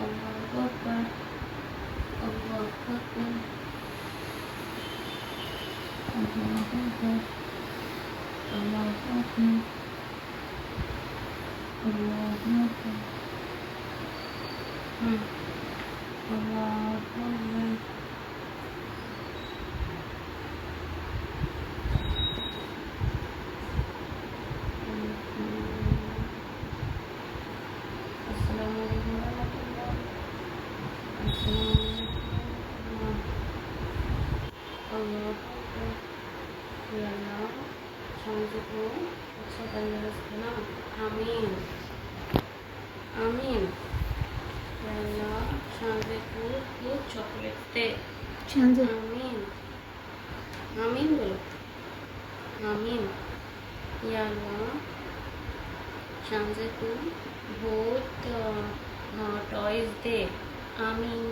अल्लाहु अकबर, अल्लाहु अकबर, अल्लाहु अकबर, अल्लाहु अकबर, अल्लाहु अकबर, अल्लाहु अकबर। अस्सलामु अलैकुम वरहमतुल्लाह। अस्सलामु अलैकुम। अल्लाहु अकबर। या अल्लाह, शांति को अच्छा तंदुरुस्त ना। आमीन आमीन। या अल्लाह, शांति को ये चॉकलेट दे। शांति आमीन आमीन बोलो। आमीन। या अल्लाह, शांति को बहुत टॉयज दे। आमीन।